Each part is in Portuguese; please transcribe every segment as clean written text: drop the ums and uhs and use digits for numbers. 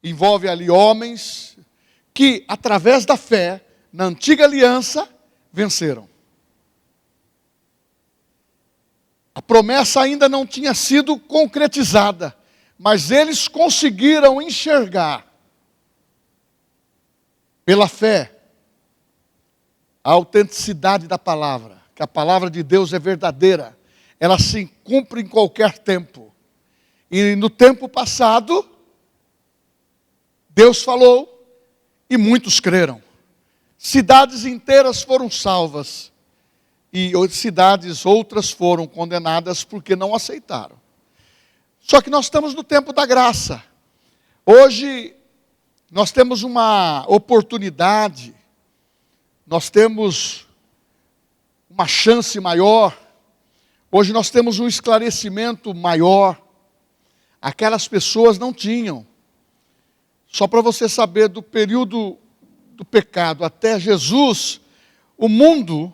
envolve ali homens que, através da fé, na antiga aliança, venceram. A promessa ainda não tinha sido concretizada, mas eles conseguiram enxergar, pela fé, a autenticidade da palavra, que a palavra de Deus é verdadeira, ela se cumpre em qualquer tempo. E no tempo passado, Deus falou e muitos creram. Cidades inteiras foram salvas e cidades outras foram condenadas porque não aceitaram. Só que nós estamos no tempo da graça. Hoje nós temos uma oportunidade, nós temos uma chance maior, hoje nós temos um esclarecimento maior. Aquelas pessoas não tinham. Só para você saber, do período do pecado até Jesus, o mundo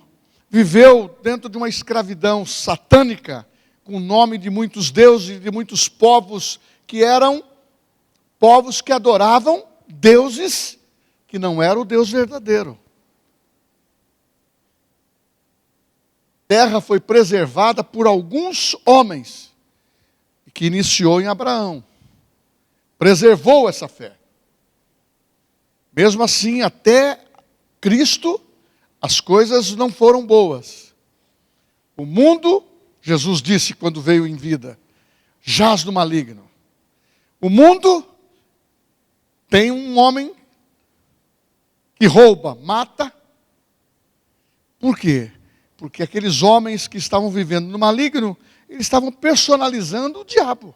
viveu dentro de uma escravidão satânica, com o nome de muitos deuses e de muitos povos, que eram povos que adoravam deuses que não eram o Deus verdadeiro. A terra foi preservada por alguns homens, que iniciou em Abraão. Preservou essa fé. Mesmo assim, até Cristo, as coisas não foram boas. O mundo, Jesus disse quando veio em vida, jaz no maligno. O mundo tem um homem que rouba, mata. Por quê? Porque aqueles homens que estavam vivendo no maligno, eles estavam personalizando o diabo.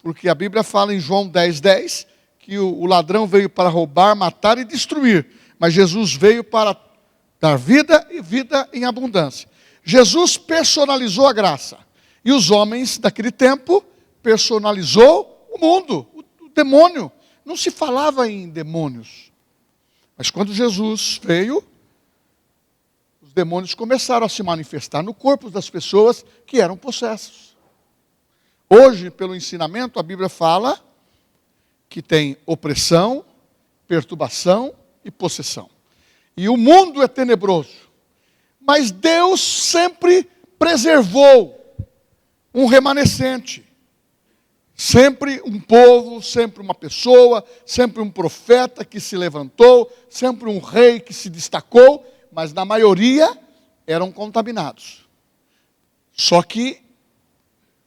Porque a Bíblia fala em João 10:10, que o ladrão veio para roubar, matar e destruir. Mas Jesus veio para dar vida e vida em abundância. Jesus personalizou a graça. E os homens daquele tempo personalizou o mundo, o demônio. Não se falava em demônios. Mas quando Jesus veio, os demônios começaram a se manifestar no corpo das pessoas que eram possessos. Hoje, pelo ensinamento, a Bíblia fala que tem opressão, perturbação e possessão. E o mundo é tenebroso. Mas Deus sempre preservou um remanescente. Sempre um povo, sempre uma pessoa, sempre um profeta que se levantou, sempre um rei que se destacou, mas na maioria eram contaminados. Só que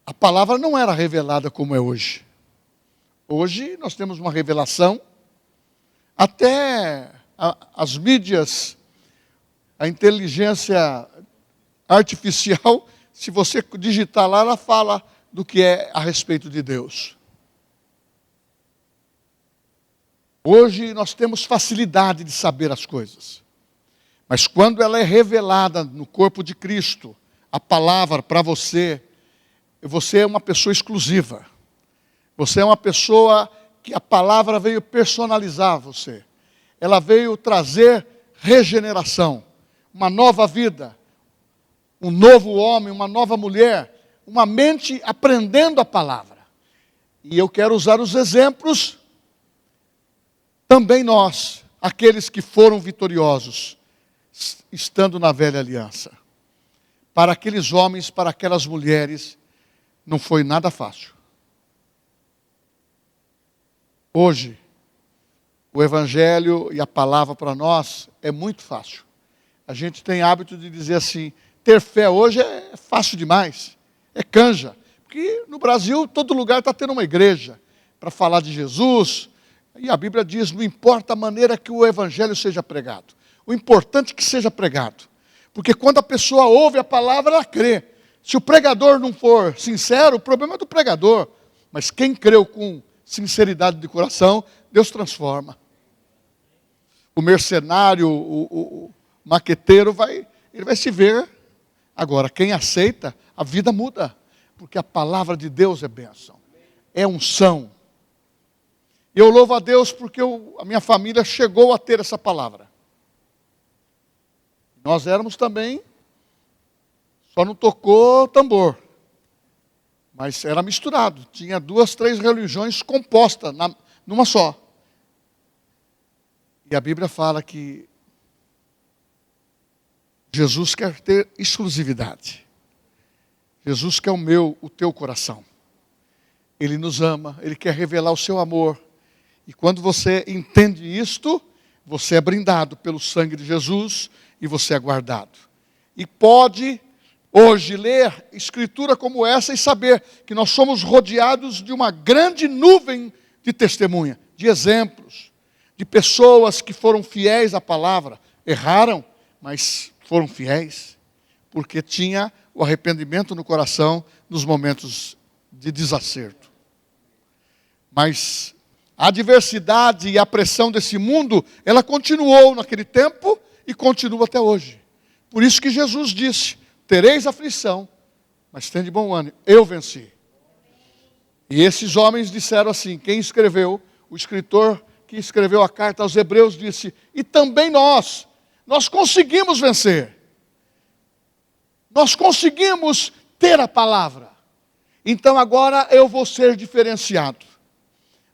a palavra não era revelada como é hoje. Hoje nós temos uma revelação, até as mídias, a inteligência artificial, se você digitar lá, ela fala do que é a respeito de Deus. Hoje nós temos facilidade de saber as coisas. Mas quando ela é revelada no corpo de Cristo, a palavra para você, você é uma pessoa exclusiva. Você é uma pessoa que a palavra veio personalizar você. Ela veio trazer regeneração, uma nova vida, um novo homem, uma nova mulher, uma mente aprendendo a palavra. E eu quero usar os exemplos, também nós, aqueles que foram vitoriosos, estando na velha aliança. Para aqueles homens, para aquelas mulheres, não foi nada fácil. Hoje, o Evangelho e a palavra para nós é muito fácil. A gente tem hábito de dizer assim, ter fé hoje é fácil demais, é canja. Porque no Brasil, todo lugar está tendo uma igreja para falar de Jesus. E a Bíblia diz, não importa a maneira que o Evangelho seja pregado. O importante é que seja pregado. Porque quando a pessoa ouve a palavra, ela crê. Se o pregador não for sincero, o problema é do pregador. Mas quem creu com sinceridade de coração, Deus transforma. O mercenário, o maqueteiro, ele vai se ver. Agora, quem aceita, a vida muda. Porque a palavra de Deus é bênção. É unção. Eu louvo a Deus porque a minha família chegou a ter essa palavra. Nós éramos também, só não tocou tambor. Mas era misturado. Tinha 2, 3 religiões compostas numa só. E a Bíblia fala que Jesus quer ter exclusividade. Jesus quer o teu coração. Ele nos ama, Ele quer revelar o seu amor. E quando você entende isto, você é brindado pelo sangue de Jesus e você é guardado. E pode hoje ler escritura como essa e saber que nós somos rodeados de uma grande nuvem de testemunha, de exemplos, de pessoas que foram fiéis à palavra, erraram, mas foram fiéis, porque tinha o arrependimento no coração nos momentos de desacerto. Mas a adversidade e a pressão desse mundo, ela continuou naquele tempo e continua até hoje. Por isso que Jesus disse: tereis aflição, mas tende bom ânimo, eu venci. E esses homens disseram assim, quem escreveu, o escritor que escreveu a carta aos Hebreus disse: e também nós conseguimos vencer. Nós conseguimos ter a palavra. Então agora eu vou ser diferenciado.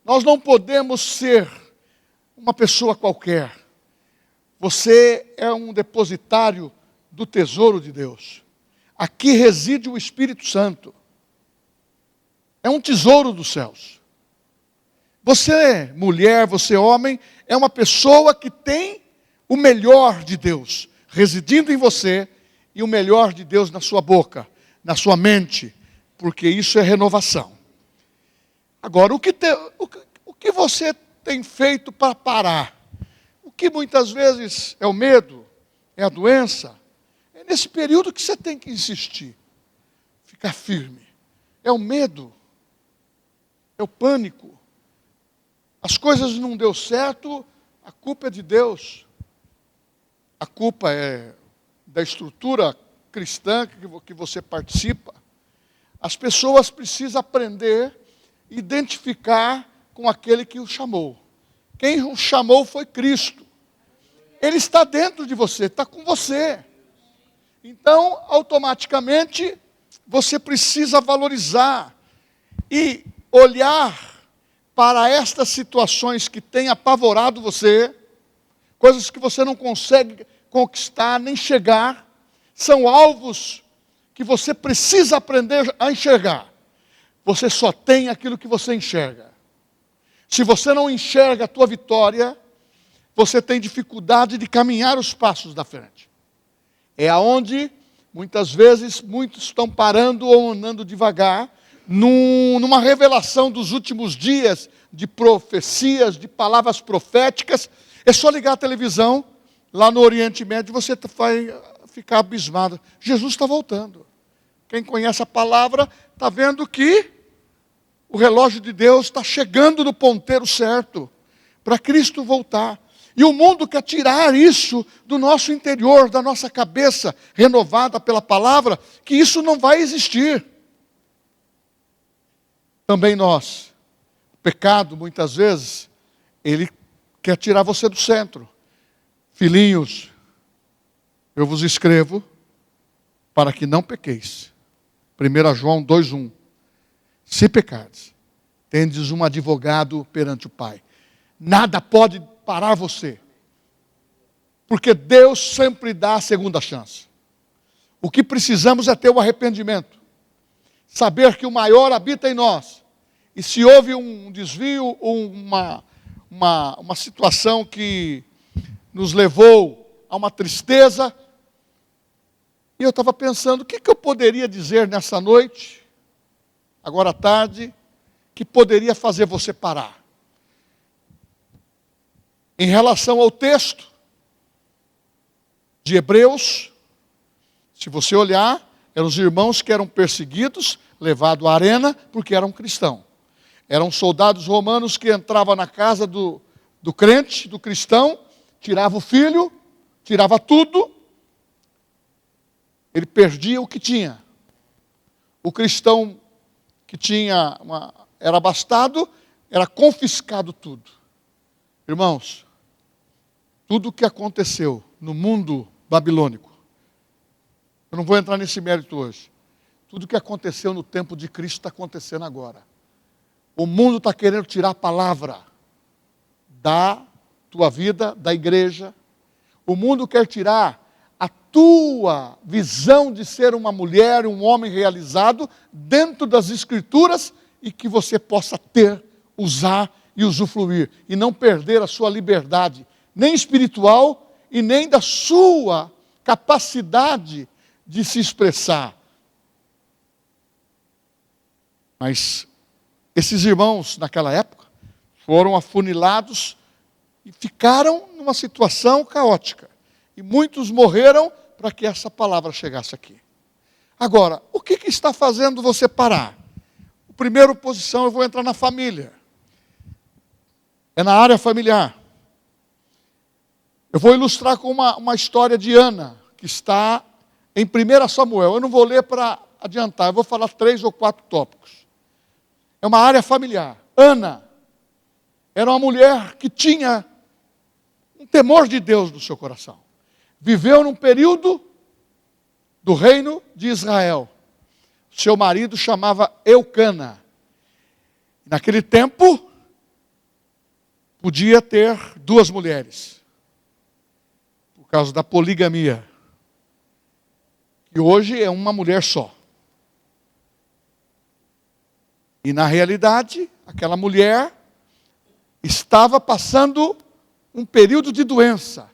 Nós não podemos ser uma pessoa qualquer. Você é um depositário do tesouro de Deus. Aqui reside o Espírito Santo. É um tesouro dos céus. Você, mulher, você, homem, é uma pessoa que tem o melhor de Deus residindo em você e o melhor de Deus na sua boca, na sua mente, porque isso é renovação. Agora, o que você tem feito para parar? O que muitas vezes é o medo, é a doença, é nesse período que você tem que insistir, ficar firme. É o medo, é o pânico. As coisas não deu certo, a culpa é de Deus. A culpa é da estrutura cristã que você participa. As pessoas precisam aprender a identificar com aquele que o chamou. Quem o chamou foi Cristo. Ele está dentro de você, está com você. Então, automaticamente, você precisa valorizar e olhar para estas situações que têm apavorado você, coisas que você não consegue conquistar, nem chegar, são alvos que você precisa aprender a enxergar. Você só tem aquilo que você enxerga. Se você não enxerga a tua vitória, você tem dificuldade de caminhar os passos da frente. É aonde, muitas vezes, muitos estão parando ou andando devagar, numa revelação dos últimos dias, de profecias, de palavras proféticas. É só ligar a televisão, lá no Oriente Médio, você vai ficar abismado. Jesus está voltando. Quem conhece a palavra, está vendo que o relógio de Deus está chegando no ponteiro certo, para Cristo voltar. E o mundo quer tirar isso do nosso interior, da nossa cabeça, renovada pela palavra, que isso não vai existir. Também nós, o pecado, muitas vezes, ele quer tirar você do centro. Filhinhos, eu vos escrevo para que não pequeis. 1 João 2,1. Se pecardes, tendes um advogado perante o Pai. Nada pode parar você. Porque Deus sempre dá a segunda chance. O que precisamos é ter o arrependimento. Saber que o maior habita em nós. E se houve um desvio, uma situação que nos levou a uma tristeza, e eu estava pensando, o que eu poderia dizer nessa noite, agora à tarde, que poderia fazer você parar? Em relação ao texto de Hebreus, se você olhar, eram os irmãos que eram perseguidos, levados à arena, porque eram cristãos. Eram soldados romanos que entravam na casa do crente, do cristão, tirava o filho, tirava tudo, ele perdia o que tinha. O cristão que era abastado, era confiscado tudo. Irmãos, tudo o que aconteceu no mundo babilônico, eu não vou entrar nesse mérito hoje, tudo o que aconteceu no tempo de Cristo está acontecendo agora. O mundo está querendo tirar a palavra da tua vida da igreja. O mundo quer tirar a tua visão de ser uma mulher, um homem realizado dentro das Escrituras e que você possa ter, usar e usufruir. E não perder a sua liberdade, nem espiritual e nem da sua capacidade de se expressar. Mas esses irmãos, naquela época, foram afunilados e ficaram numa situação caótica. E muitos morreram para que essa palavra chegasse aqui. Agora, o que está fazendo você parar? A primeira posição, eu vou entrar na família. É na área familiar. Eu vou ilustrar com uma história de Ana, que está em 1 Samuel. Eu não vou ler para adiantar, eu vou falar 3 ou 4 tópicos. É uma área familiar. Ana era uma mulher que tinha um temor de Deus no seu coração. Viveu num período do reino de Israel. Seu marido chamava Eucana. Naquele tempo, podia ter 2 mulheres, por causa da poligamia. E hoje é uma mulher só. E na realidade, aquela mulher estava passando um período de doença.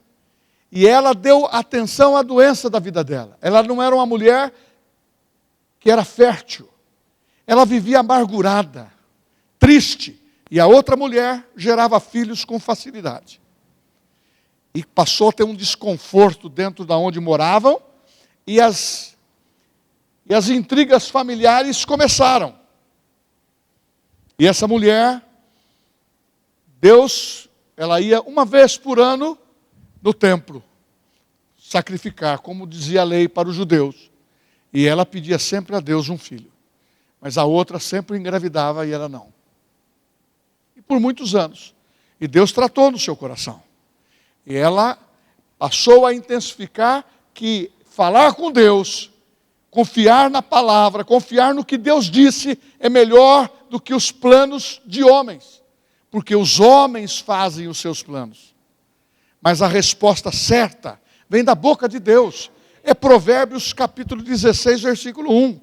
E ela deu atenção à doença da vida dela. Ela não era uma mulher que era fértil. Ela vivia amargurada, triste. E a outra mulher gerava filhos com facilidade. E passou a ter um desconforto dentro da onde moravam. E as intrigas familiares começaram. E essa mulher, ela ia uma vez por ano no templo, sacrificar, como dizia a lei para os judeus. E ela pedia sempre a Deus um filho. Mas a outra sempre engravidava e ela não. E por muitos anos. E Deus tratou no seu coração. E ela passou a intensificar que falar com Deus, confiar na palavra, confiar no que Deus disse é melhor do que os planos de homens. Porque os homens fazem os seus planos. Mas a resposta certa vem da boca de Deus. É Provérbios capítulo 16, versículo 1.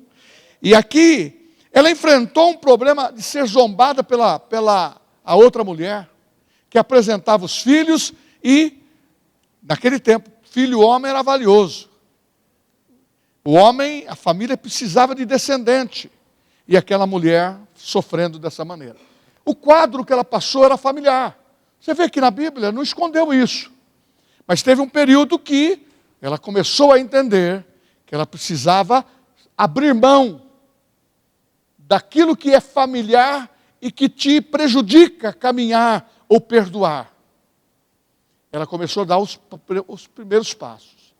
E aqui, ela enfrentou um problema de ser zombada pela a outra mulher, que apresentava os filhos e, naquele tempo, filho homem era valioso. O homem, a família precisava de descendente. E aquela mulher sofrendo dessa maneira. O quadro que ela passou era familiar. Você vê que na Bíblia não escondeu isso. Mas teve um período que ela começou a entender que ela precisava abrir mão daquilo que é familiar e que te prejudica caminhar ou perdoar. Ela começou a dar os primeiros passos.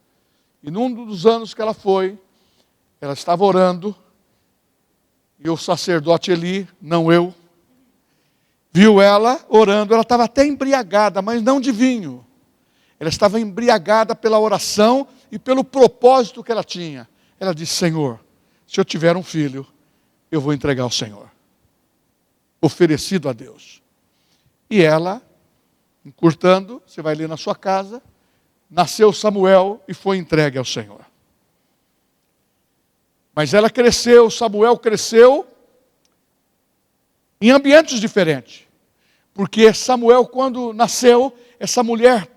E num dos anos que ela foi, ela estava orando, e o sacerdote Eli, não eu, viu ela orando. Ela estava até embriagada, mas não de vinho. Ela estava embriagada pela oração e pelo propósito que ela tinha. Ela disse: Senhor, se eu tiver um filho, eu vou entregar ao Senhor. Oferecido a Deus. E ela, encurtando, você vai ler na sua casa, nasceu Samuel e foi entregue ao Senhor. Mas ela cresceu, Samuel cresceu em ambientes diferentes. Porque Samuel, quando nasceu, essa mulher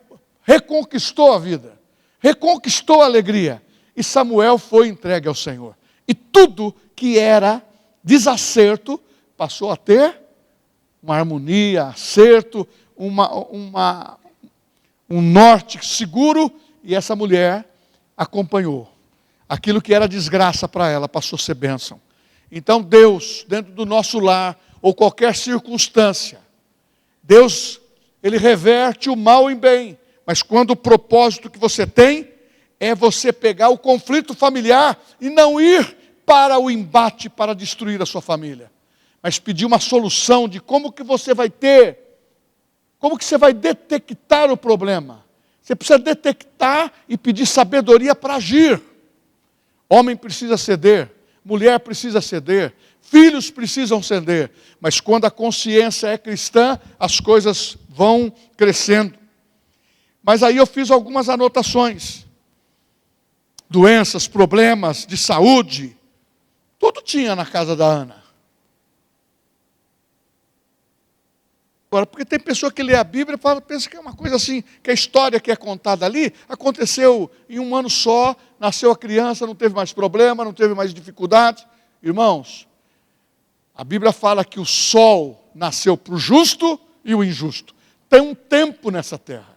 reconquistou a vida, reconquistou a alegria. E Samuel foi entregue ao Senhor. E tudo que era desacerto passou a ter uma harmonia, acerto, um norte seguro. E essa mulher acompanhou. Aquilo que era desgraça para ela passou a ser bênção. Então Deus, dentro do nosso lar, ou qualquer circunstância, Deus, Ele reverte o mal em bem. Mas quando o propósito que você tem é você pegar o conflito familiar e não ir para o embate para destruir a sua família, mas pedir uma solução de como que você vai ter, como que você vai detectar o problema. Você precisa detectar e pedir sabedoria para agir. Homem precisa ceder, mulher precisa ceder, filhos precisam ceder, mas quando a consciência é cristã, as coisas vão crescendo. Mas aí eu fiz algumas anotações. Doenças, problemas de saúde, tudo tinha na casa da Ana. Agora, porque tem pessoa que lê a Bíblia e pensa que é uma coisa assim, que a história que é contada ali, aconteceu em um ano só, nasceu a criança, não teve mais problema, não teve mais dificuldade. Irmãos, a Bíblia fala que o sol nasceu para o justo e o injusto. Tem um tempo nessa terra.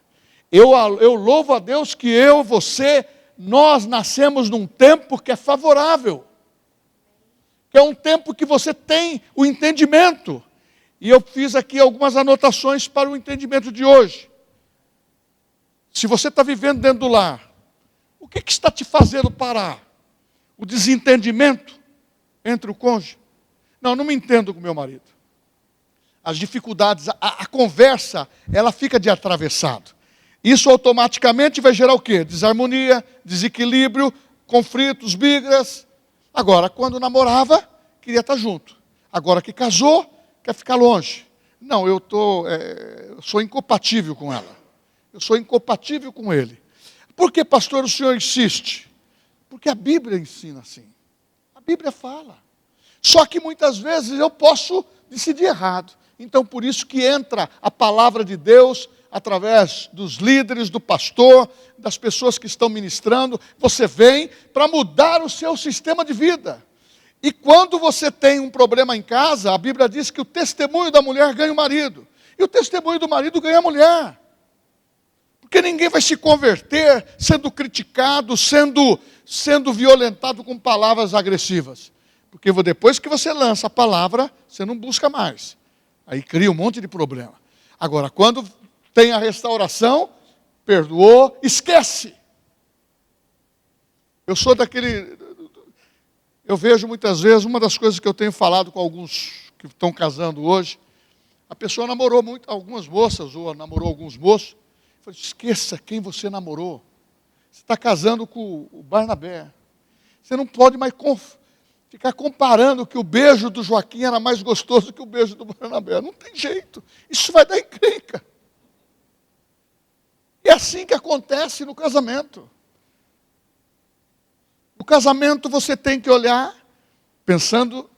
Eu louvo a Deus que você, nós nascemos num tempo que é favorável. Que é um tempo que você tem o entendimento. E eu fiz aqui algumas anotações para o entendimento de hoje. Se você está vivendo dentro do lar, o que está te fazendo parar? O desentendimento entre o cônjuge? Não me entendo com meu marido. As dificuldades, a conversa, ela fica de atravessado. Isso automaticamente vai gerar o quê? Desarmonia, desequilíbrio, conflitos, brigas. Agora, quando namorava, queria estar junto. Agora que casou, quer ficar longe. Não, eu sou incompatível com ela. Eu sou incompatível com ele. Por que, pastor, o senhor insiste? Porque a Bíblia ensina assim. A Bíblia fala. Só que muitas vezes eu posso decidir errado. Então, por isso que entra a palavra de Deus através dos líderes, do pastor, das pessoas que estão ministrando. Você vem para mudar o seu sistema de vida. E quando você tem um problema em casa, a Bíblia diz que o testemunho da mulher ganha o marido. E o testemunho do marido ganha a mulher. Porque ninguém vai se converter sendo criticado, sendo violentado com palavras agressivas. Porque depois que você lança a palavra, você não busca mais. Aí cria um monte de problema. Agora, quando tem a restauração, perdoou, esquece. Eu vejo muitas vezes, uma das coisas que eu tenho falado com alguns que estão casando hoje, a pessoa namorou algumas moças, ou namorou alguns moços. Eu falei, esqueça quem você namorou. Você está casando com o Barnabé. Você não pode mais ficar comparando que o beijo do Joaquim era mais gostoso que o beijo do Barnabé. Não tem jeito. Isso vai dar encrenca. É assim que acontece no casamento. No casamento você tem que olhar pensando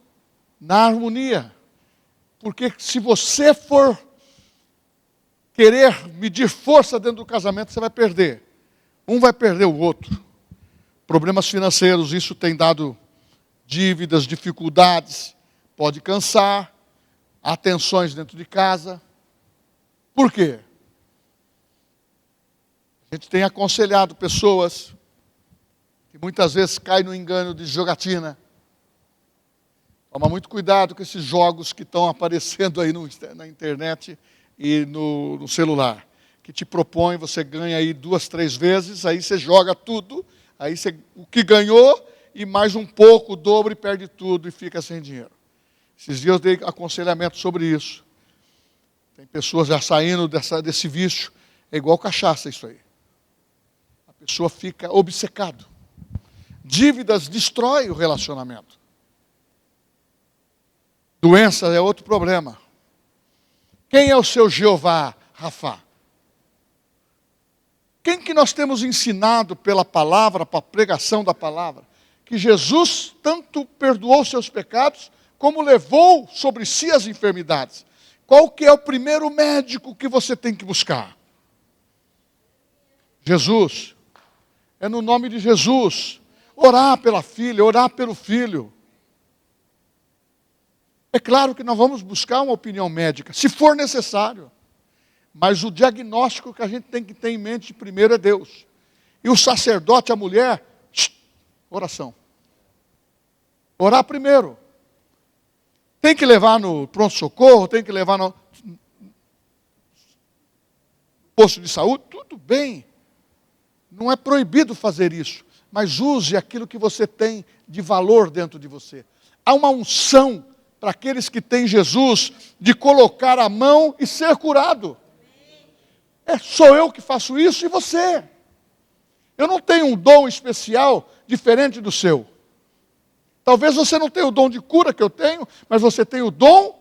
na harmonia. Porque se você for querer medir força dentro do casamento, você vai perder. Um vai perder o outro. Problemas financeiros, isso tem dado dívidas, dificuldades, pode cansar, há tensões dentro de casa. Por quê? A gente tem aconselhado pessoas que muitas vezes caem no engano de jogatina. Toma muito cuidado com esses jogos que estão aparecendo aí na internet e no celular. Que te propõe, você ganha aí 2, 3 vezes, aí você joga tudo, aí o que ganhou e mais um pouco, dobra e perde tudo e fica sem dinheiro. Esses dias eu dei aconselhamento sobre isso. Tem pessoas já saindo desse vício, é igual cachaça isso aí. A pessoa fica obcecado. Dívidas destrói o relacionamento. Doença é outro problema. Quem é o seu Jeová, Rafá? Quem que nós temos ensinado pela palavra, para a pregação da palavra? Que Jesus tanto perdoou seus pecados, como levou sobre si as enfermidades. Qual que é o primeiro médico que você tem que buscar? Jesus. É no nome de Jesus. Orar pela filha, orar pelo filho. É claro que nós vamos buscar uma opinião médica, se for necessário. Mas o diagnóstico que a gente tem que ter em mente primeiro é Deus. E o sacerdote, a mulher, oração. Orar primeiro. Tem que levar no pronto-socorro, tem que levar no posto de saúde, tudo bem. Não é proibido fazer isso. Mas use aquilo que você tem de valor dentro de você. Há uma unção para aqueles que têm Jesus de colocar a mão e ser curado. Sou eu que faço isso e você. Eu não tenho um dom especial diferente do seu. Talvez você não tenha o dom de cura que eu tenho, mas você tem o dom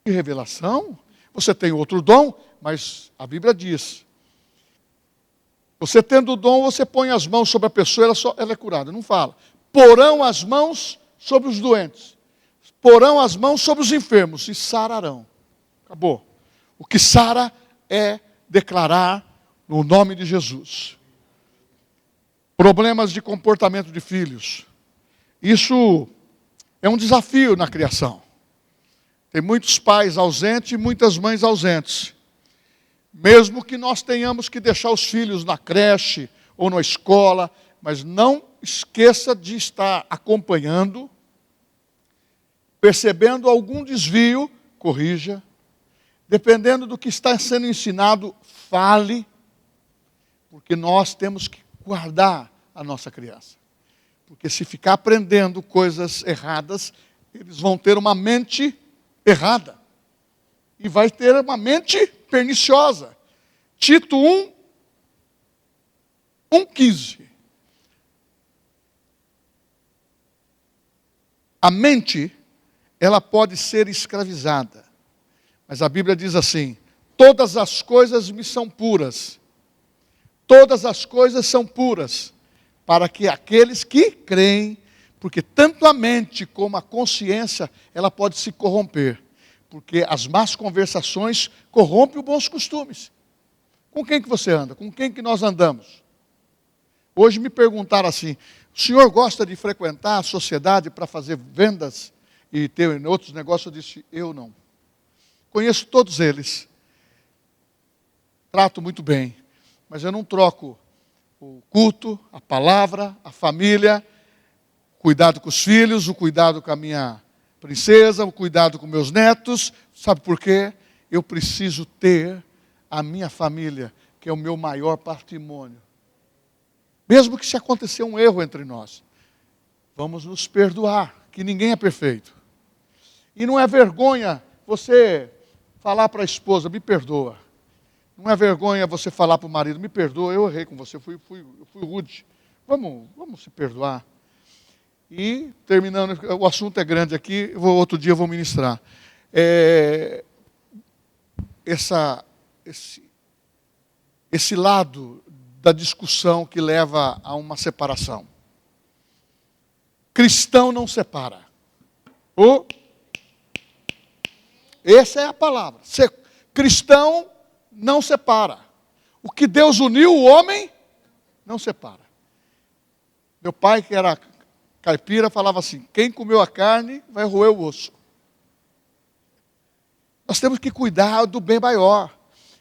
de revelação. Você tem outro dom, mas a Bíblia diz, você tendo o dom, você põe as mãos sobre a pessoa, ela é curada. Não fala. Porão as mãos sobre os doentes. Porão as mãos sobre os enfermos e sararão. Acabou. O que sara é declarar no nome de Jesus. Problemas de comportamento de filhos. Isso é um desafio na criação. Tem muitos pais ausentes e muitas mães ausentes. Mesmo que nós tenhamos que deixar os filhos na creche ou na escola, mas não esqueça de estar acompanhando, percebendo algum desvio, corrija. Dependendo do que está sendo ensinado, fale, porque nós temos que guardar a nossa criança. Porque se ficar aprendendo coisas erradas, eles vão ter uma mente errada. E vai ter uma mente perniciosa. Tito 1:15. A mente, ela pode ser escravizada. Mas a Bíblia diz assim, todas as coisas me são puras. Todas as coisas são puras, para que aqueles que creem, porque tanto a mente como a consciência, ela pode se corromper. Porque as más conversações corrompem os bons costumes. Com quem que você anda? Com quem que nós andamos? Hoje me perguntaram assim, o senhor gosta de frequentar a sociedade para fazer vendas e ter outros negócios? Eu disse, eu não. Conheço todos eles. Trato muito bem. Mas eu não troco o culto, a palavra, a família, o cuidado com os filhos, o cuidado com a minha princesa, o cuidado com meus netos. Sabe por quê? Eu preciso ter a minha família, que é o meu maior patrimônio. Mesmo que se acontecer um erro entre nós, vamos nos perdoar, que ninguém é perfeito. E não é vergonha você falar para a esposa, me perdoa. Não é vergonha você falar para o marido, me perdoa, eu errei com você, eu fui rude. Vamos se perdoar. E, terminando, o assunto é grande aqui, outro dia eu vou ministrar. Esse lado da discussão que leva a uma separação. Cristão não separa. Essa é a palavra. Cristão não separa. O que Deus uniu, o homem não separa. Meu pai, que era caipira, falava assim, quem comeu a carne vai roer o osso. Nós temos que cuidar do bem maior.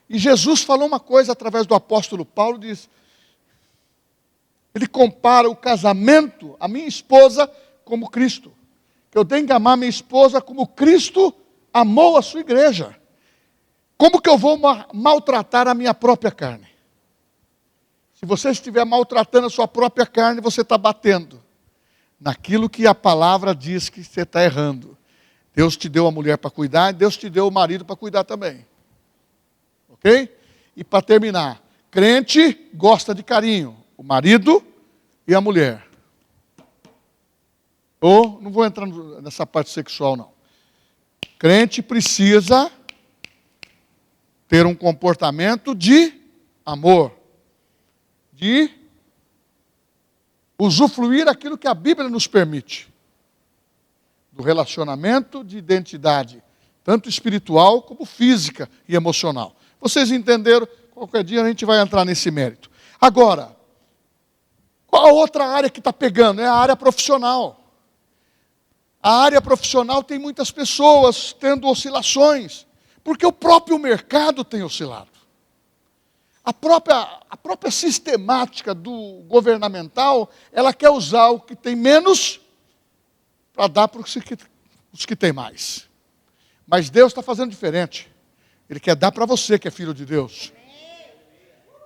E Jesus falou uma coisa através do apóstolo Paulo, ele compara o casamento, a minha esposa, como Cristo. Que eu tenho que amar minha esposa como Cristo amou a sua igreja. Como que eu vou maltratar a minha própria carne? Se você estiver maltratando a sua própria carne, você está batendo naquilo que a palavra diz que você está errando. Deus te deu a mulher para cuidar, Deus te deu o marido para cuidar também. Ok? E para terminar, crente gosta de carinho, o marido e a mulher. Não vou entrar nessa parte sexual não. Crente precisa ter um comportamento de amor, de usufruir aquilo que a Bíblia nos permite, do relacionamento de identidade, tanto espiritual como física e emocional. Vocês entenderam? Qualquer dia a gente vai entrar nesse mérito. Agora, qual a outra área que está pegando? É a área profissional. A área profissional tem muitas pessoas tendo oscilações, porque o próprio mercado tem oscilado. A própria sistemática do governamental, ela quer usar o que tem menos para dar para os que têm mais. Mas Deus está fazendo diferente. Ele quer dar para você que é filho de Deus.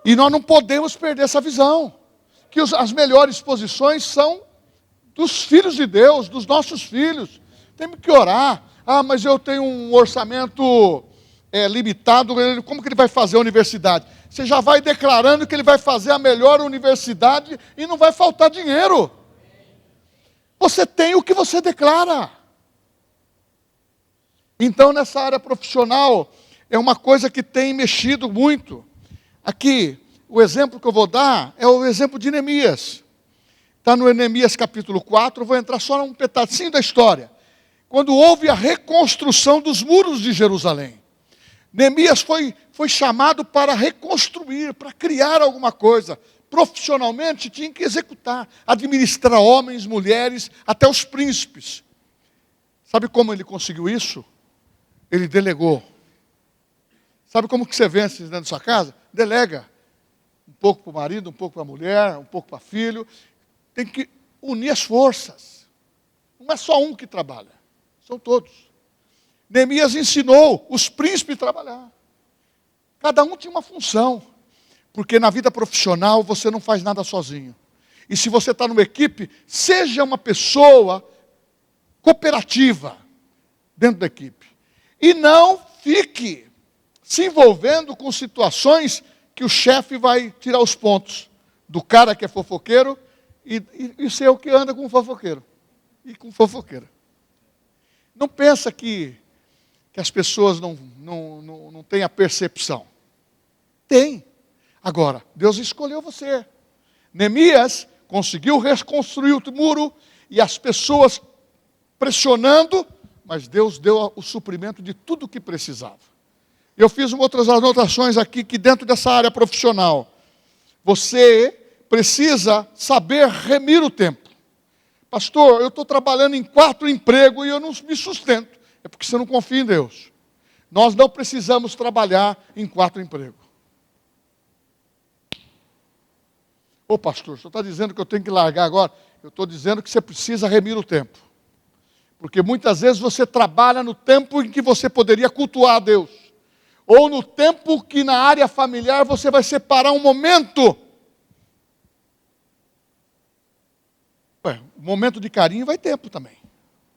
E nós não podemos perder essa visão. Que as melhores posições são dos filhos de Deus, dos nossos filhos. Temos que orar. Mas eu tenho um orçamento limitado. Como que ele vai fazer a universidade? Você já vai declarando que ele vai fazer a melhor universidade e não vai faltar dinheiro. Você tem o que você declara. Então, nessa área profissional, é uma coisa que tem mexido muito. Aqui, o exemplo que eu vou dar é o exemplo de Neemias. Está no Neemias capítulo 4, vou entrar só num pedacinho da história. Quando houve a reconstrução dos muros de Jerusalém. Neemias foi chamado para reconstruir, para criar alguma coisa. Profissionalmente tinha que executar, administrar homens, mulheres, até os príncipes. Sabe como ele conseguiu isso? Ele delegou. Sabe como que você vence dentro da sua casa? Delega. Um pouco para o marido, um pouco para a mulher, um pouco para o filho. Tem que unir as forças. Não é só um que trabalha, são todos. Neemias ensinou os príncipes a trabalhar. Cada um tinha uma função. Porque na vida profissional você não faz nada sozinho. E se você está numa equipe, seja uma pessoa cooperativa dentro da equipe. E não fique se envolvendo com situações que o chefe vai tirar os pontos do cara que é fofoqueiro e ser o que anda com fofoqueiro. E com fofoqueira. Não pensa que as pessoas não têm a percepção. Tem. Agora, Deus escolheu você. Neemias conseguiu reconstruir o muro e as pessoas pressionando, mas Deus deu o suprimento de tudo o que precisava. Eu fiz outras anotações aqui que dentro dessa área profissional, você precisa saber remir o tempo. Pastor, eu estou trabalhando em 4 empregos e eu não me sustento. É porque você não confia em Deus. Nós não precisamos trabalhar em 4 empregos. Ô pastor, o senhor está dizendo que eu tenho que largar agora? Eu estou dizendo que você precisa remir o tempo. Porque muitas vezes você trabalha no tempo em que você poderia cultuar a Deus. Ou no tempo que na área familiar você vai separar um momento. O momento de carinho vai tempo também.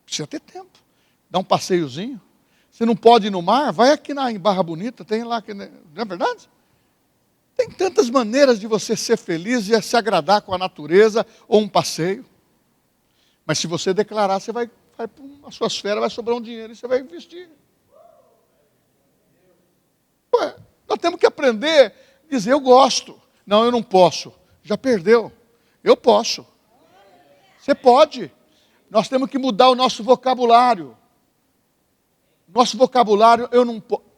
Precisa ter tempo. Dá um passeiozinho. Você não pode ir no mar? Vai aqui em Barra Bonita, tem lá, não é verdade? Tem tantas maneiras de você ser feliz e se agradar com a natureza ou um passeio. Mas se você declarar, você vai para a sua esfera, vai sobrar um dinheiro e você vai investir. Nós temos que aprender a dizer, eu gosto. Não, eu não posso. Já perdeu. Eu posso. Você pode. Nós temos que mudar o nosso vocabulário. Nosso vocabulário,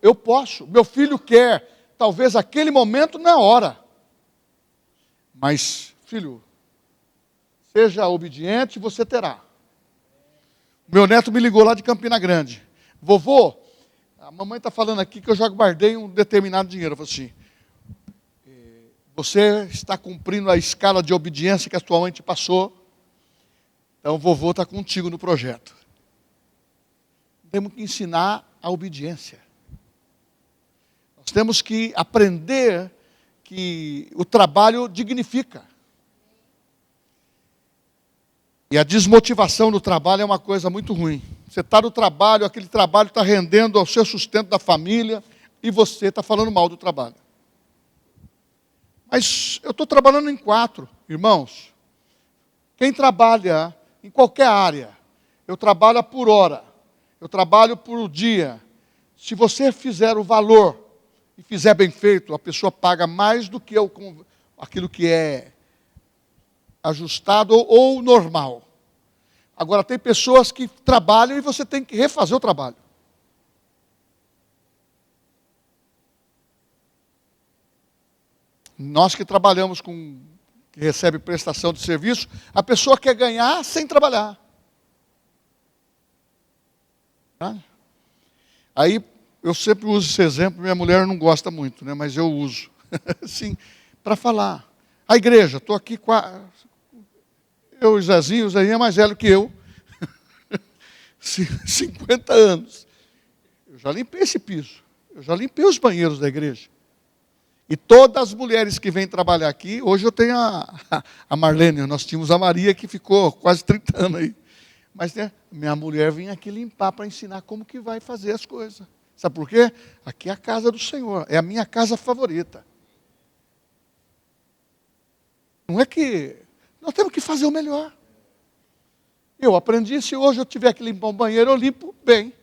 eu posso. Meu filho quer. Talvez aquele momento não é hora. Mas, filho, seja obediente, você terá. Meu neto me ligou lá de Campina Grande. Vovô, a mamãe está falando aqui que eu já guardei um determinado dinheiro. Eu falei assim, você está cumprindo a escala de obediência que a sua mãe te passou. Então, o vovô está contigo no projeto. Temos que ensinar a obediência. Nós temos que aprender que o trabalho dignifica. E a desmotivação no trabalho é uma coisa muito ruim. Você está no trabalho, aquele trabalho está rendendo ao seu sustento da família e você está falando mal do trabalho. Mas eu estou trabalhando em 4, irmãos. Quem trabalha em qualquer área, eu trabalho por hora, eu trabalho por dia. Se você fizer o valor e fizer bem feito, a pessoa paga mais do que aquilo que é ajustado ou normal. Agora, tem pessoas que trabalham e você tem que refazer o trabalho. Nós que trabalhamos que recebe prestação de serviço, a pessoa quer ganhar sem trabalhar. Tá? Aí, eu sempre uso esse exemplo, minha mulher não gosta muito, né, mas eu uso. Sim, para falar. A igreja, estou aqui com eu e o Zezinho é mais velho que eu. 50 anos. Eu já limpei esse piso. Eu já limpei os banheiros da igreja. E todas as mulheres que vêm trabalhar aqui, hoje eu tenho a Marlene, nós tínhamos a Maria que ficou quase 30 anos aí. Mas né, minha mulher vinha aqui limpar para ensinar como que vai fazer as coisas. Sabe por quê? Aqui é a casa do Senhor, é a minha casa favorita. Não é que... Nós temos que fazer o melhor. Eu aprendi, se hoje eu tiver que limpar um banheiro, eu limpo bem.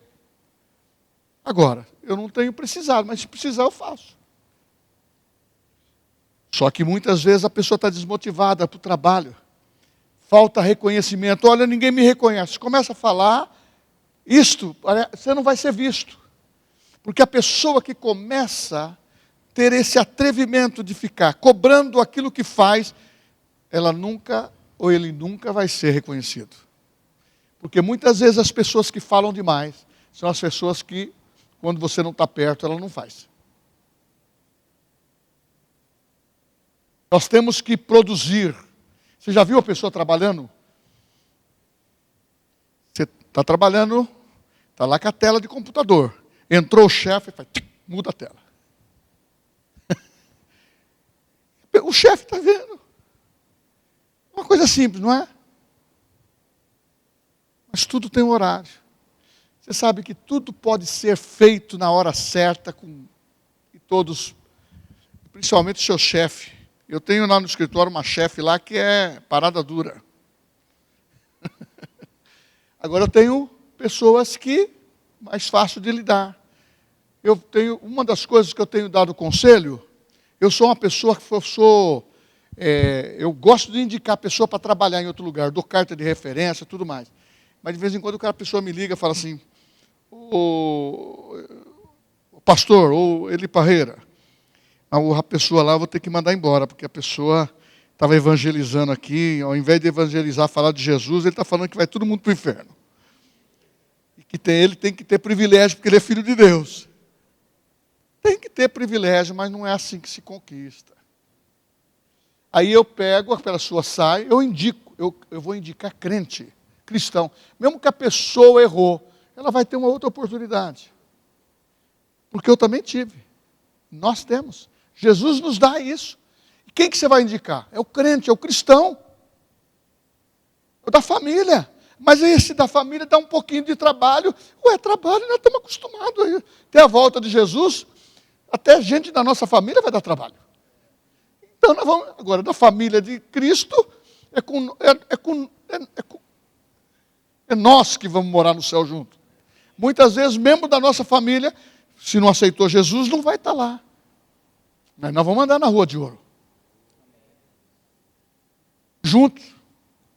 Agora, eu não tenho precisado, mas se precisar eu faço. Só que muitas vezes a pessoa está desmotivada para o trabalho. Falta reconhecimento. Olha, ninguém me reconhece. Começa a falar isto, você não vai ser visto. Porque a pessoa que começa a ter esse atrevimento de ficar cobrando aquilo que faz, ela nunca ou ele nunca vai ser reconhecido. Porque muitas vezes as pessoas que falam demais são as pessoas que, quando você não está perto, ela não faz. Nós temos que produzir. Você já viu a pessoa trabalhando? Você está trabalhando, está lá com a tela de computador. Entrou o chefe, faz, muda a tela. O chefe está vendo. Uma coisa simples, não é? Mas tudo tem um horário. Você sabe que tudo pode ser feito na hora certa, e todos, principalmente o seu chefe. Eu tenho lá no escritório uma chefe lá que é parada dura. Agora eu tenho pessoas que mais fácil de lidar. Uma das coisas que eu tenho dado conselho, eu sou uma pessoa que eu gosto de indicar a pessoa para trabalhar em outro lugar, dou carta de referência, tudo mais. Mas de vez em quando a pessoa me liga e fala assim, o pastor, ou Eli Parreira, a pessoa lá eu vou ter que mandar embora, porque a pessoa estava evangelizando aqui, ao invés de evangelizar, falar de Jesus, ele está falando que vai todo mundo para o inferno. E que ele tem que ter privilégio, porque ele é filho de Deus. Tem que ter privilégio, mas não é assim que se conquista. Aí eu pego, a pessoa sai, eu vou indicar crente, cristão. Mesmo que a pessoa errou, ela vai ter uma outra oportunidade. Porque eu também tive. Nós temos. Jesus nos dá isso. E quem que você vai indicar? É o crente, é o cristão. É o da família. Mas esse da família dá um pouquinho de trabalho. Trabalho, nós estamos acostumados. Até a volta de Jesus, até gente da nossa família vai dar trabalho. Então, nós vamos, agora, da família de Cristo, é nós que vamos morar no céu junto. Muitas vezes, membro da nossa família, se não aceitou Jesus, não vai estar lá. Mas nós vamos andar na rua de ouro. Juntos.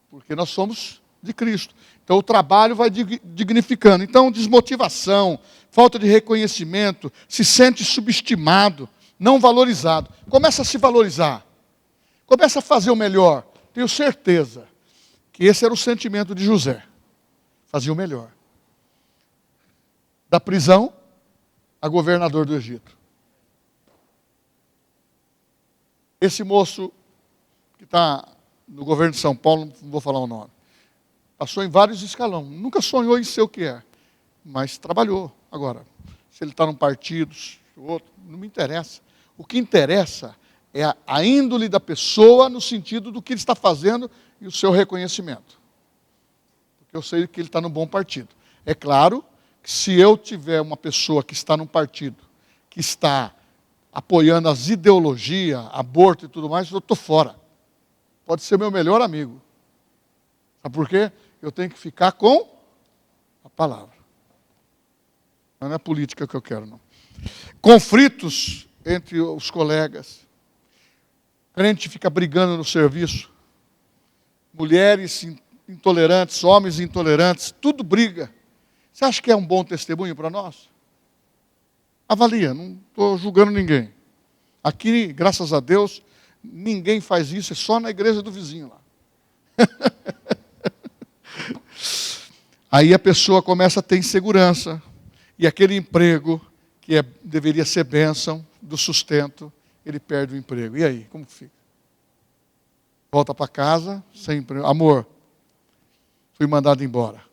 Porque nós somos de Cristo. Então o trabalho vai dignificando. Então desmotivação, falta de reconhecimento, se sente subestimado, não valorizado. Começa a se valorizar. Começa a fazer o melhor. Tenho certeza que esse era o sentimento de José. Fazia o melhor. Da prisão a governador do Egito. Esse moço que está no governo de São Paulo, não vou falar o nome, passou em vários escalões, nunca sonhou em ser o que é, mas trabalhou. Agora, se ele está num partido, outro, não me interessa. O que interessa é a índole da pessoa no sentido do que ele está fazendo e o seu reconhecimento. Porque eu sei que ele está num bom partido. É claro que se eu tiver uma pessoa que está num partido, que está apoiando as ideologias, aborto e tudo mais, eu estou fora. Pode ser meu melhor amigo. Sabe por quê? Eu tenho que ficar com a palavra. Não é a política que eu quero, não. Conflitos entre os colegas. Crente fica brigando no serviço. Mulheres intolerantes, homens intolerantes, tudo briga. Você acha que é um bom testemunho para nós? Avalia, não estou julgando ninguém. Aqui, graças a Deus, ninguém faz isso, é só na igreja do vizinho lá. Aí a pessoa começa a ter insegurança. E aquele emprego, que deveria ser bênção do sustento, ele perde o emprego. E aí, como que fica? Volta para casa, sem emprego. Amor, fui mandado embora.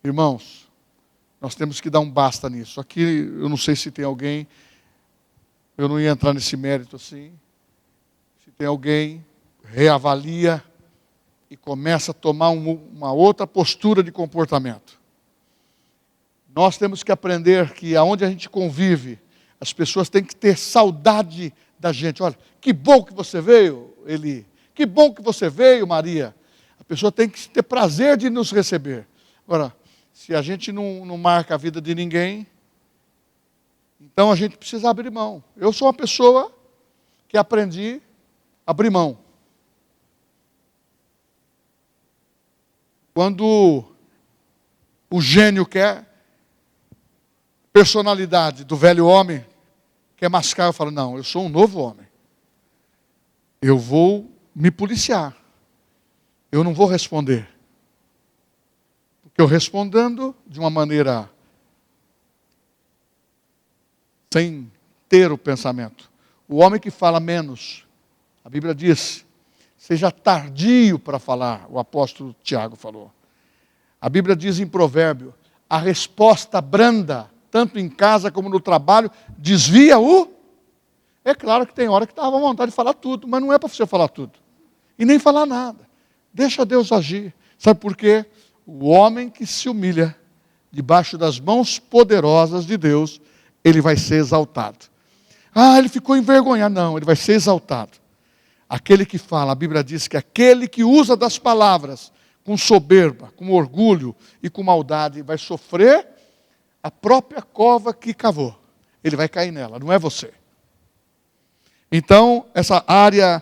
Irmãos, nós temos que dar um basta nisso. Aqui, eu não sei se tem alguém, eu não ia entrar nesse mérito assim. Se tem alguém, reavalia e começa a tomar uma outra postura de comportamento. Nós temos que aprender que aonde a gente convive, as pessoas têm que ter saudade da gente. Olha, que bom que você veio, Eli. Que bom que você veio, Maria. A pessoa tem que ter prazer de nos receber. Agora, se a gente não marca a vida de ninguém, então a gente precisa abrir mão. Eu sou uma pessoa que aprendi a abrir mão. Quando o gênio quer personalidade do velho homem, quer mascar, eu falo, não, eu sou um novo homem. Eu vou me policiar. Eu não vou responder. Porque eu respondendo de uma maneira sem ter o pensamento. O homem que fala menos, a Bíblia diz, seja tardio para falar, o apóstolo Tiago falou. A Bíblia diz em provérbio, a resposta branda, tanto em casa como no trabalho, desvia o... É claro que tem hora que estava à vontade de falar tudo, mas não é para você falar tudo. E nem falar nada. Deixa Deus agir. Sabe por quê? O homem que se humilha debaixo das mãos poderosas de Deus, ele vai ser exaltado. Ah, ele ficou envergonhado. Não, ele vai ser exaltado. Aquele que fala, a Bíblia diz que aquele que usa das palavras com soberba, com orgulho e com maldade, vai sofrer a própria cova que cavou. Ele vai cair nela, não é você. Então, essa área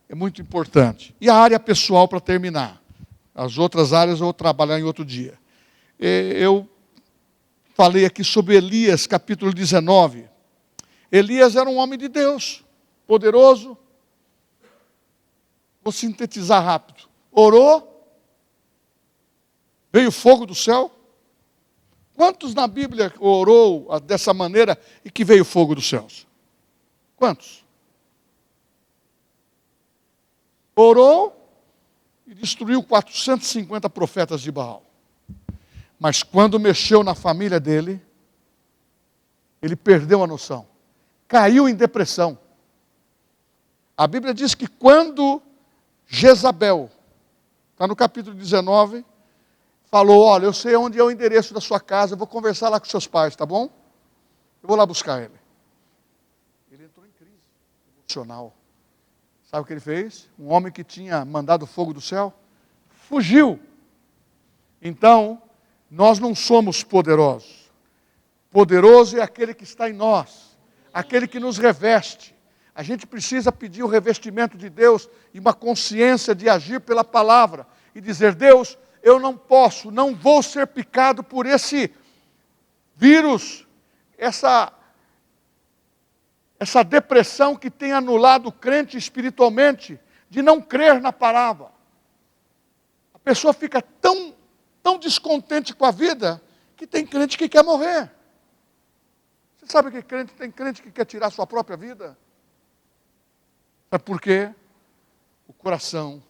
é muito importante. E a área pessoal, para terminar. As outras áreas eu vou trabalhar em outro dia. Eu falei aqui sobre Elias, capítulo 19. Elias era um homem de Deus, poderoso. Vou sintetizar rápido. Orou, veio fogo do céu. Quantos na Bíblia orou dessa maneira e que veio fogo dos céus? Quantos? Orou e destruiu 450 profetas de Baal. Mas quando mexeu na família dele, ele perdeu a noção. Caiu em depressão. A Bíblia diz que quando Jezabel, está no capítulo 19, falou, olha, eu sei onde é o endereço da sua casa, eu vou conversar lá com seus pais, tá bom? Eu vou lá buscar ele. Ele entrou em crise emocional. Sabe o que ele fez? Um homem que tinha mandado fogo do céu, fugiu. Então, nós não somos poderosos. Poderoso é aquele que está em nós, aquele que nos reveste. A gente precisa pedir o revestimento de Deus e uma consciência de agir pela palavra e dizer, Deus, eu não posso, não vou ser picado por esse vírus, essa depressão que tem anulado o crente espiritualmente, de não crer na palavra. A pessoa fica tão descontente com a vida, que tem crente que quer morrer. Você sabe que tem crente que quer tirar sua própria vida? Sabe por quê? O coração,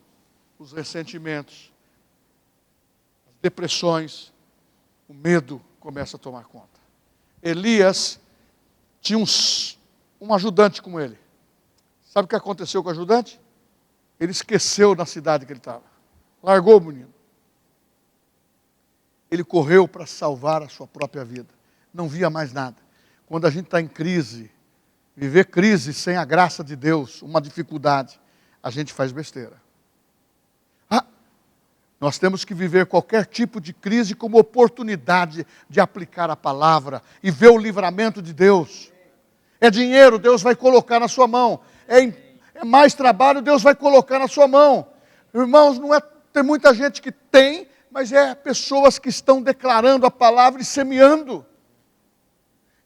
os ressentimentos, as depressões, o medo começa a tomar conta. Elias tinha um ajudante com ele. Sabe o que aconteceu com o ajudante? Ele esqueceu na cidade que ele estava. Largou o menino. Ele correu para salvar a sua própria vida. Não via mais nada. Quando a gente está em crise, viver crise sem a graça de Deus, uma dificuldade, a gente faz besteira. Nós temos que viver qualquer tipo de crise como oportunidade de aplicar a palavra e ver o livramento de Deus. É dinheiro, Deus vai colocar na sua mão. É mais trabalho, Deus vai colocar na sua mão. Irmãos, tem muita gente que tem, mas é pessoas que estão declarando a palavra e semeando.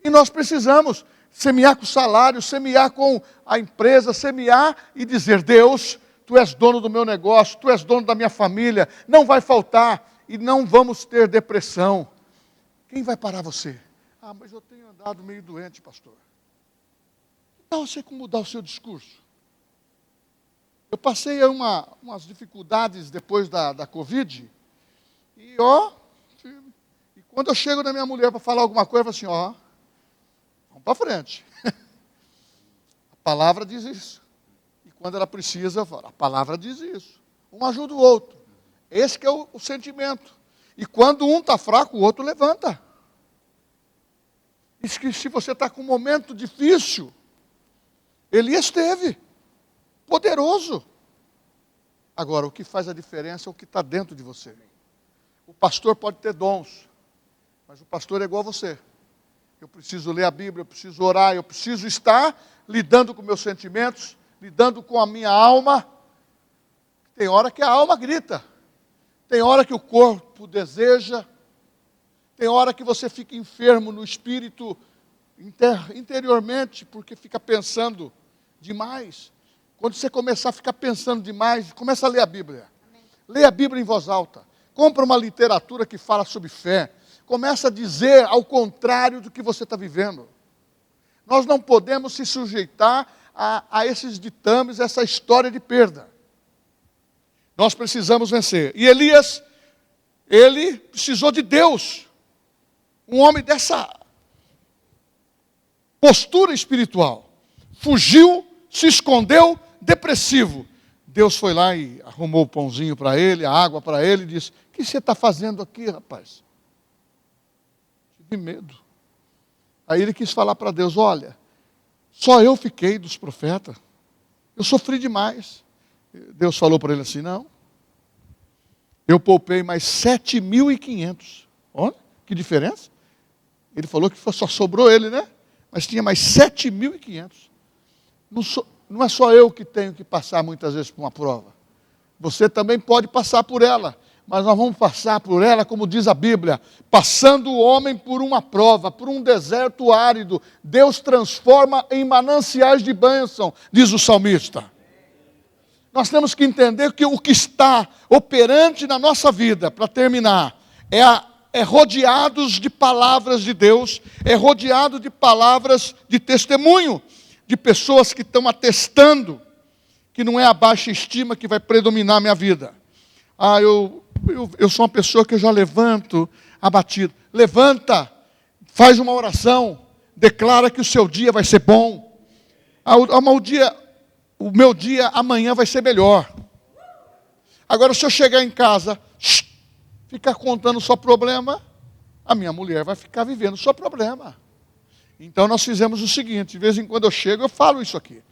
E nós precisamos semear com o salário, semear com a empresa, semear e dizer, Deus, Tu és dono do meu negócio, Tu és dono da minha família, não vai faltar e não vamos ter depressão. Quem vai parar você? Ah, mas eu tenho andado meio doente, pastor. Então você como mudar o seu discurso. Eu passei umas dificuldades depois da Covid, e quando eu chego na minha mulher para falar alguma coisa, eu falo assim, vamos para frente. A palavra diz isso. E quando ela precisa, eu falo, a palavra diz isso. Um ajuda o outro. Esse que é o sentimento. E quando um está fraco, o outro levanta. Diz que se você está com um momento difícil, Elias teve. Poderoso. Agora, o que faz a diferença é o que está dentro de você. O pastor pode ter dons. Mas o pastor é igual a você. Eu preciso ler a Bíblia, eu preciso orar, eu preciso estar lidando com meus sentimentos, lidando com a minha alma. Tem hora que a alma grita. Tem hora que o corpo deseja. Tem hora que você fica enfermo no espírito interiormente, porque fica pensando demais. Quando você começar a ficar pensando demais, começa a ler a Bíblia. Amém. Lê a Bíblia em voz alta. Compra uma literatura que fala sobre fé. Começa a dizer ao contrário do que você está vivendo. Nós não podemos se sujeitar a esses ditames, essa história de perda. Nós precisamos vencer. E Elias, ele precisou de Deus. Um homem dessa postura espiritual. Fugiu, se escondeu, depressivo. Deus foi lá e arrumou o pãozinho para ele, a água para ele, e disse: o que você está fazendo aqui, rapaz? Tive medo. Aí ele quis falar para Deus: olha, só eu fiquei dos profetas. Eu sofri demais. Deus falou para ele assim: não. Eu poupei mais 7.500. Olha, que diferença. Ele falou que só sobrou ele, né? Mas tinha mais 7.500. Não é só eu que tenho que passar muitas vezes por uma prova. Você também pode passar por ela. Mas nós vamos passar por ela, como diz a Bíblia, passando o homem por uma prova, por um deserto árido. Deus transforma em mananciais de bênção, diz o salmista. Nós temos que entender que o que está operante na nossa vida, para terminar, é rodeados de palavras de Deus, é rodeado de palavras de testemunho, de pessoas que estão atestando que não é a baixa estima que vai predominar a minha vida. Eu sou uma pessoa que eu já levanto abatido. Levanta, faz uma oração, declara que o seu dia vai ser bom. O meu dia amanhã vai ser melhor. Agora, se eu chegar em casa, ficar contando só problema, a minha mulher vai ficar vivendo só problema. Então nós fizemos o seguinte: de vez em quando eu chego, eu falo isso aqui.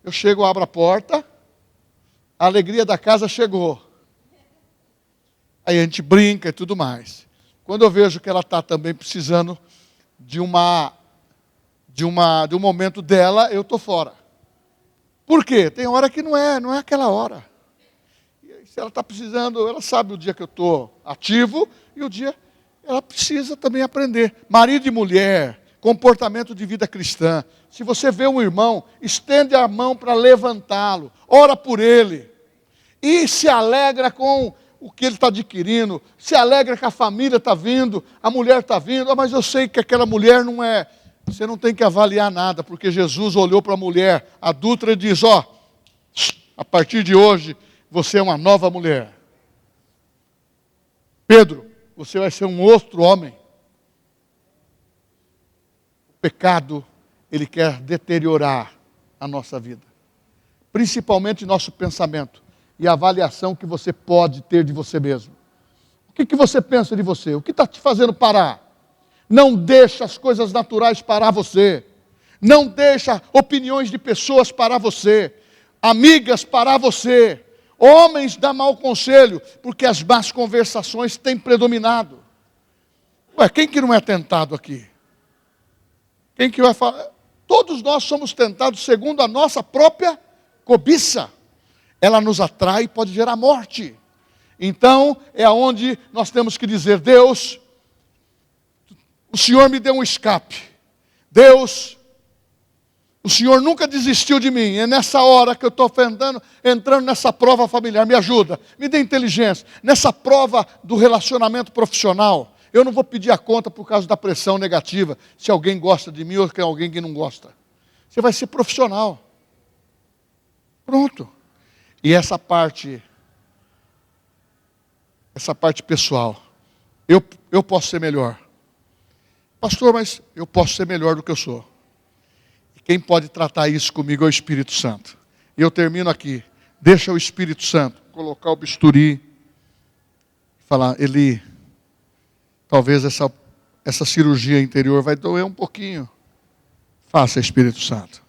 Eu chego, abro a porta, a alegria da casa chegou. Aí a gente brinca e tudo mais. Quando eu vejo que ela está também precisando de um momento dela, eu estou fora. Por quê? Tem hora que não é aquela hora. E se ela está precisando, ela sabe o dia que eu estou ativo e o dia ela precisa também aprender. Marido e mulher, comportamento de vida cristã. Se você vê um irmão, estende a mão para levantá-lo, ora por ele e se alegra com o que ele está adquirindo, se alegra que a família está vindo, a mulher está vindo. Mas eu sei que aquela mulher não é... Você não tem que avaliar nada, porque Jesus olhou para a mulher adúltera e diz: a partir de hoje, você é uma nova mulher. Pedro, você vai ser um outro homem. O pecado, ele quer deteriorar a nossa vida. Principalmente nosso pensamento e a avaliação que você pode ter de você mesmo. O que você pensa de você? O que está te fazendo parar? Não deixa as coisas naturais parar você. Não deixa opiniões de pessoas parar você. Amigas parar você. Homens dá mau conselho, porque as más conversações têm predominado. Quem que não é tentado aqui? Quem que vai falar? Todos nós somos tentados segundo a nossa própria cobiça. Ela nos atrai e pode gerar morte. Então, é aonde nós temos que dizer: Deus, o Senhor me deu um escape. Deus, o Senhor nunca desistiu de mim. É nessa hora que eu estou entrando nessa prova familiar. Me ajuda, me dê inteligência. Nessa prova do relacionamento profissional, eu não vou pedir a conta por causa da pressão negativa, se alguém gosta de mim ou se alguém que não gosta. Você vai ser profissional. Pronto. E essa parte pessoal, eu posso ser melhor. Pastor, mas eu posso ser melhor do que eu sou. E quem pode tratar isso comigo é o Espírito Santo. E eu termino aqui. Deixa o Espírito Santo colocar o bisturi e falar: Eli, talvez essa cirurgia interior vai doer um pouquinho. Faça, Espírito Santo.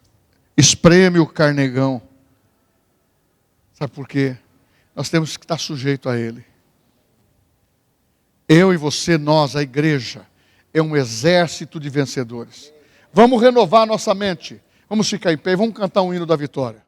Espreme o carnegão. Sabe por quê? Nós temos que estar sujeito a Ele. Eu e você, nós, a igreja, é um exército de vencedores. Vamos renovar nossa mente. Vamos ficar em pé e vamos cantar um hino da vitória.